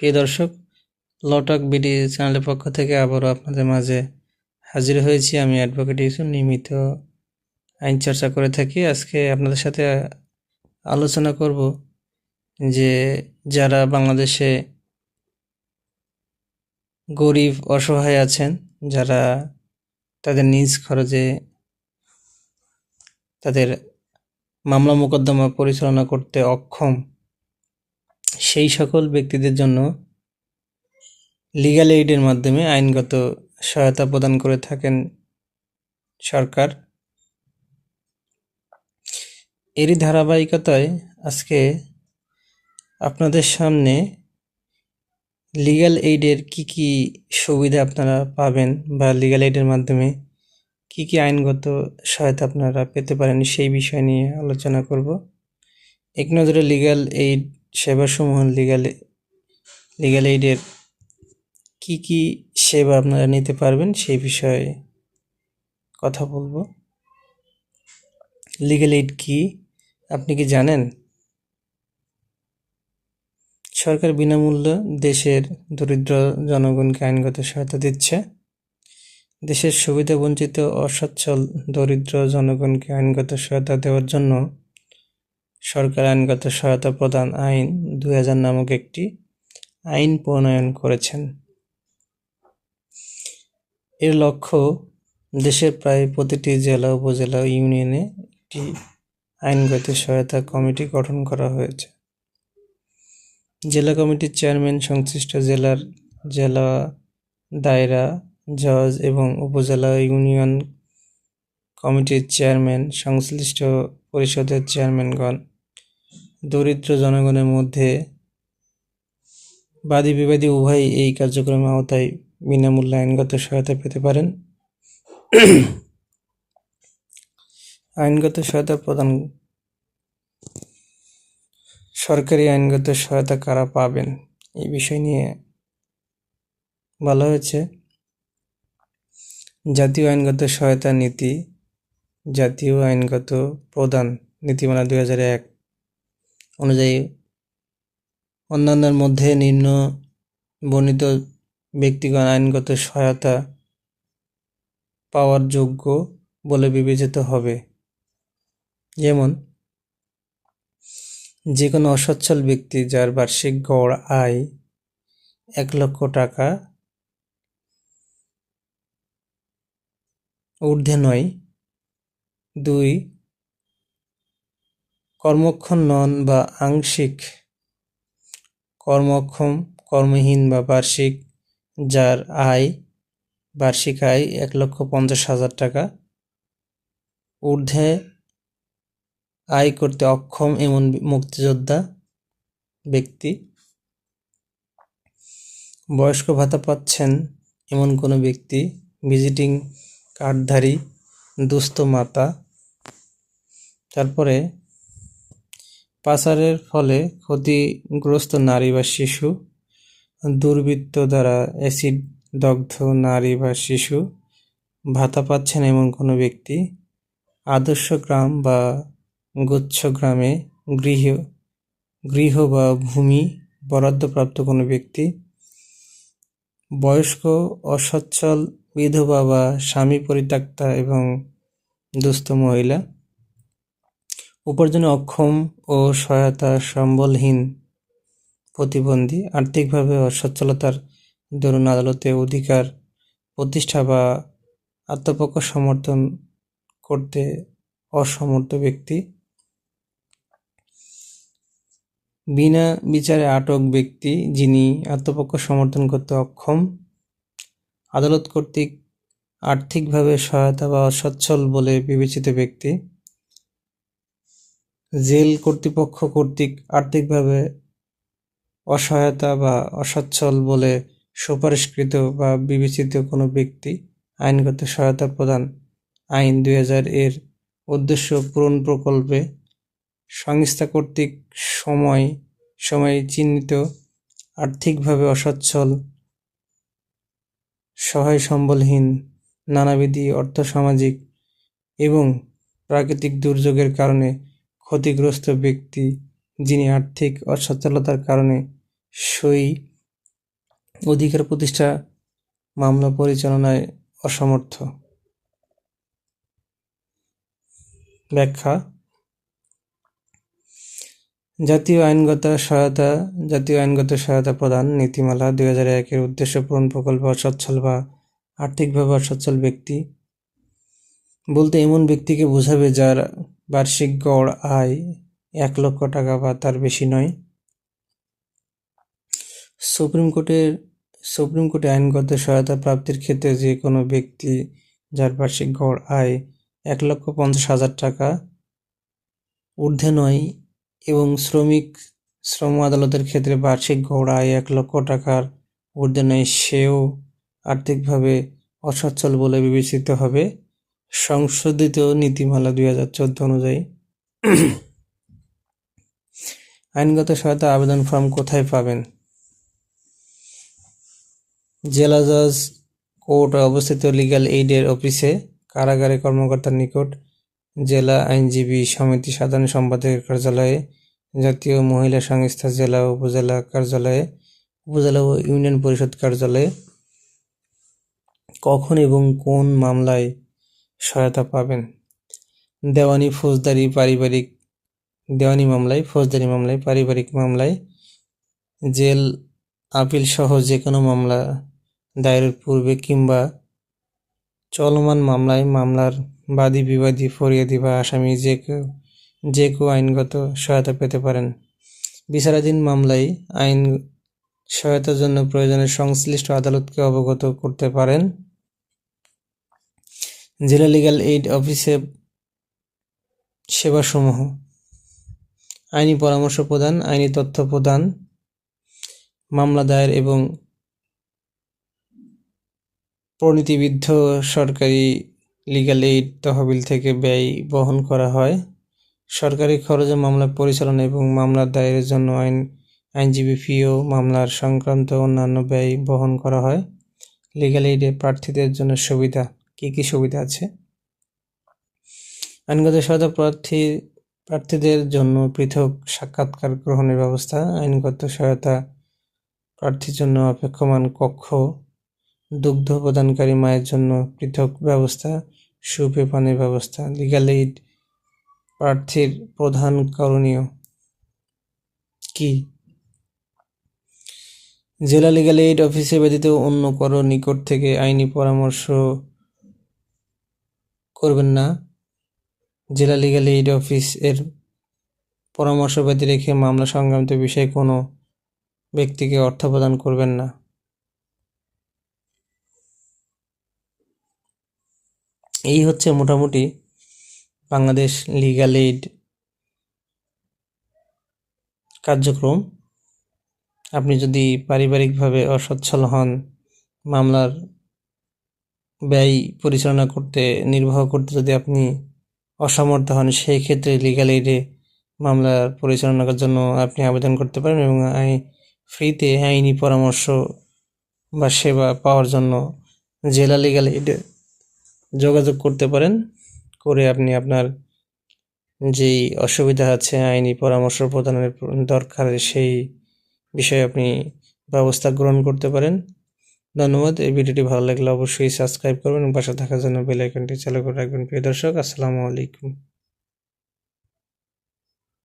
প্রিয় দর্শক, লটক বিডি চ্যানেলের পক্ষ থেকে আবারও আপনাদের মাঝে হাজির হয়েছি। আমি অ্যাডভোকেট ইউসুফ, নিয়মিত আইন চর্চা করে থাকি। আজকে আপনাদের সাথে আলোচনা করব যে যারা বাংলাদেশে গরিব অসহায় আছেন, যারা তাদের নিজ খরচে তাদের মামলা মোকদ্দমা পরিচালনা করতে অক্ষম, সেই সকল ব্যক্তিদের জন্য লিগ্যাল এইডের মাধ্যমে আইনগত সহায়তা প্রদান করে থাকেন সরকার। এরই ধারাবাহিকতায় আজকে আপনাদের সামনে লিগ্যাল এইডের কি সুবিধা আপনারা পাবেন বা লিগ্যাল এইডের মাধ্যমে কি আইনগত সহায়তা আপনারা পেতে পারেন সেই বিষয় নিয়ে আলোচনা করব। এক নজরে লিগ্যাল এইড সেবাসমূহ, লিগ্যাল এইডের কি সেবা আপনারা নিতে পারবেন সেই বিষয়ে কথা বলবো। লিগ্যাল এইড কি আপনি কি জানেন? সরকার বিনামূল্যে দেশের দরিদ্র জনগণকে আইনগত সহায়তা দিচ্ছে। দেশের সুবিধাবঞ্চিত অসচ্ছল দরিদ্র জনগণকে আইনগত সহায়তা দেওয়ার জন্য সরকার আইনগত সহায়তা প্রদান আইন 2000 নামক একটি আইন প্রণয়ন করেছেন। এর লক্ষ্য দেশের প্রায় প্রতিটি জেলা, উপজেলা, ইউনিয়নে একটি আইনগত সহায়তা কমিটি গঠন করা হয়েছে। জেলা কমিটির চেয়ারম্যান সংশ্লিষ্ট জেলা দায়রা জজ এবং উপজেলা ইউনিয়ন কমিটির চেয়ারম্যান, সংশ্লিষ্ট পরিষদের চেয়ারম্যানগণ দরিদ্র জনগণের মধ্যে বাদী বিবাদী উভয়ই এই কার্যক্রমের আওতায় বিনামূল্যে আইনগত সহায়তা পেতে পারেন। আইনগত সহায়তা প্রদান সরকারি আইনগত সহায়তা কারা পাবেন এই বিষয় নিয়ে বলা হয়েছে। জাতীয় আইনগত সহায়তা নীতি, জাতীয় আইনগত প্রদান নীতিমালা 2001 অনুযায়ী অন্যান্যের মধ্যে নিম্ন বর্ণিত ব্যক্তিগণ আইনগত সহায়তা পাওয়ার যোগ্য বলে বিবেচিত হবে। যেমন, যে কোনো অসচ্ছল ব্যক্তি যার বার্ষিক গড় আয় 1 লক্ষ টাকা ঊর্ধ্বে নয়, 2 কর্মক্ষম নন বা আংশিক কর্মক্ষম, কর্মহীন বা যার বার্ষিক আয় 1,50,000 টাকা ঊর্ধ্বে আয় করতে অক্ষম এমন মুক্তিযোদ্ধা ব্যক্তি, বয়স্ক ভাতা পাচ্ছেন এমন কোনো ব্যক্তি, ভিজিটিং কার্ডধারী দুস্থ মাতা, তারপরে পাচারের ফলে ক্ষতিগ্রস্ত নারী বা শিশু, দুর্বৃত্ত দ্বারা অ্যাসিড দগ্ধ নারী বা শিশু ভাতা পাচ্ছেন এমন কোনো ব্যক্তি, আদর্শ গ্রাম বা গুচ্ছ গ্রামে গৃহ বা ভূমি বরাদ্দপ্রাপ্ত কোনো ব্যক্তি, বয়স্ক অসচ্ছল বিধবা বা স্বামী পরিত্যক্তা এবং দুস্থ মহিলা, উপার্জনে অক্ষম ও সহায়তা সম্বলহীন প্রতিবন্ধী, আর্থিকভাবে অসচ্ছলতার দরুন আদালতে অধিকার প্রতিষ্ঠা বা আত্মপক্ষ সমর্থন করতে অসমর্থ ব্যক্তি, বিনা বিচারে আটক ব্যক্তি যিনি আত্মপক্ষ সমর্থন করতে অক্ষম, আদালত কর্তৃক আর্থিকভাবে সহায়তা বা অসচ্ছল বলে বিবেচিত ব্যক্তি, জেল কর্তৃপক্ষ কর্তৃক আর্থিকভাবে অসহায়তা বা অসচ্ছল বলে সুপারিশকৃত বা বিবেচিত কোনো ব্যক্তি আইনগত সহায়তা প্রদান আইন 2000 এর উদ্দেশ্য পূরণ প্রকল্পে সংস্থা কর্তৃক সময় চিহ্নিত আর্থিকভাবে অসচ্ছল, সহায় সম্বলহীন, নানাবিধি অর্থসামাজিক এবং প্রাকৃতিক দুর্যোগের কারণে ক্ষতিগ্রস্ত ব্যক্তি যিনি আর্থিক অসচ্ছলতার কারণে সই অধিকার প্রতিষ্ঠা, মামলা পরিচালনায় অসমর্থ। ব্যাখ্যা: জাতীয় আইনগত সহায়তা প্রদান নীতিমালা 2001 এর উদ্দেশ্য পূরণ প্রকল্প অসচ্ছল বা আর্থিকভাবে অসচ্ছল ব্যক্তি বলতে এমন ব্যক্তিকে বোঝাবে যার বার্ষিক গড় আয় 1 লক্ষ টাকা বা তার বেশি নয়। সুপ্রিম কোর্টে আইনগত সহায়তা প্রাপ্তির ক্ষেত্রে যে কোনো ব্যক্তি যার বার্ষিক গড় আয় 1,50,000 টাকা ঊর্ধ্বে নয় এবং শ্রম আদালতের ক্ষেত্রে বার্ষিক গড় আয় 1 লক্ষ টাকার ঊর্ধ্বে নয়, সেও আর্থিকভাবে অসচ্ছল বলে বিবেচিত হবে সংশোধিত নীতিমালা 2014 অনুযায়ী। আইনগত সহায়তা আবেদন ফর্ম কোথায় পাবেন? জেলা জজ কোর্ট অবস্থিত লিগ্যাল এইডের অফিসে, কারাগারে কর্মকর্তার নিকট, জেলা আইনজীবী সমিতি সাধারণ সম্পাদকের কার্যালয়ে, জাতীয় মহিলা সংস্থা জেলা ও উপজেলা কার্যালয়ে, উপজেলা ও ইউনিয়ন পরিষদ কার্যালয়ে। কখন এবং কোন মামলায় সহায়তা পাবেন? দেওয়ানি মামলায়, ফৌজদারি মামলায়, পারিবারিক মামলায়, জেল, আপিল সহ যে কোনো মামলা দায়েরের পূর্বে কিংবা চলমান মামলায় মামলার বাদী, বিবাদী, ফরিয়াদি বা আসামি যে কেউ আইনগত সহায়তা পেতে পারেন। বিচারাধীন মামলায় আইন সহায়তার জন্য প্রয়োজনের সংশ্লিষ্ট আদালতকে অবগত করতে পারেন। জেলা লিগ্যাল এইড অফিসে সেবাসমূহ: আইনি পরামর্শ প্রদান, আইনি তথ্য প্রদান, মামলা দায়ের এবং পরিণতিবিদ্ধ সরকারি লিগ্যাল এইড তহবিল থেকে ব্যয় বহন করা হয়। সরকারি খরচে মামলা পরিচালনা এবং মামলা দায়েরের জন্য আইনজীবী ফি ও মামলার সংক্রান্ত অন্যান্য ব্যয় বহন করা হয়। লিগ্যাল এইডে প্রার্থীদের জন্য সুবিধা: কী কী সুবিধা আছে? আইনগত সহায়তা প্রার্থীদের জন্য পৃথক সাক্ষাৎকার গ্রহণের ব্যবস্থা, আইনগত সহায়তা প্রার্থীর জন্য অপেক্ষমান কক্ষ, দুগ্ধ প্রদানকারী মায়ের জন্য পৃথক ব্যবস্থা, সুপেয় পানির ব্যবস্থা। লিগ্যাল এইড প্রার্থীর প্রধান করণীয় কি? জেলা লিগ্যাল এইড অফিসে ব্যতীত অন্য কারো নিকট থেকে আইনি পরামর্শ করবেন না। জেলা লিগ্যাল এইড অফিস এর পরামর্শ ব্যতী রেখে মামলা সংক্রান্ত বিষয়ে কোনো ব্যক্তিকে অর্থ প্রদান করবেন না। এই হচ্ছে মোটামুটি বাংলাদেশ লিগ্যাল এইড কার্যক্রম। আপনি যদি পারিবারিকভাবে অসচ্ছল হন, মামলার ব্যয় পরিচালনা করতে, নির্বাহ করতে যদি আপনি অসমর্থ হন, সেই ক্ষেত্রে লিগ্যাল এইডে মামলা পরিচালনার জন্য আপনি আবেদন করতে পারেন এবং ফ্রিতে আইনি পরামর্শ বা সেবা পাওয়ার জন্য জেলা লিগ্যাল এইডে যোগাযোগ করতে পারেন। করে আপনি আপনার যেই অসুবিধা আছে, আইনি পরামর্শ প্রদানের দরকার, সেই বিষয়ে আপনি ব্যবস্থা গ্রহণ করতে পারেন। ধন্যবাদ। এই ভিডিওটি ভালো লাগলে অবশ্যই সাবস্ক্রাইব করবেন এবং পাশে থাকার জন্য বেল আইকনটি চালু করে রাখবেন। প্রিয় দর্শক, আসসালামু আলাইকুম।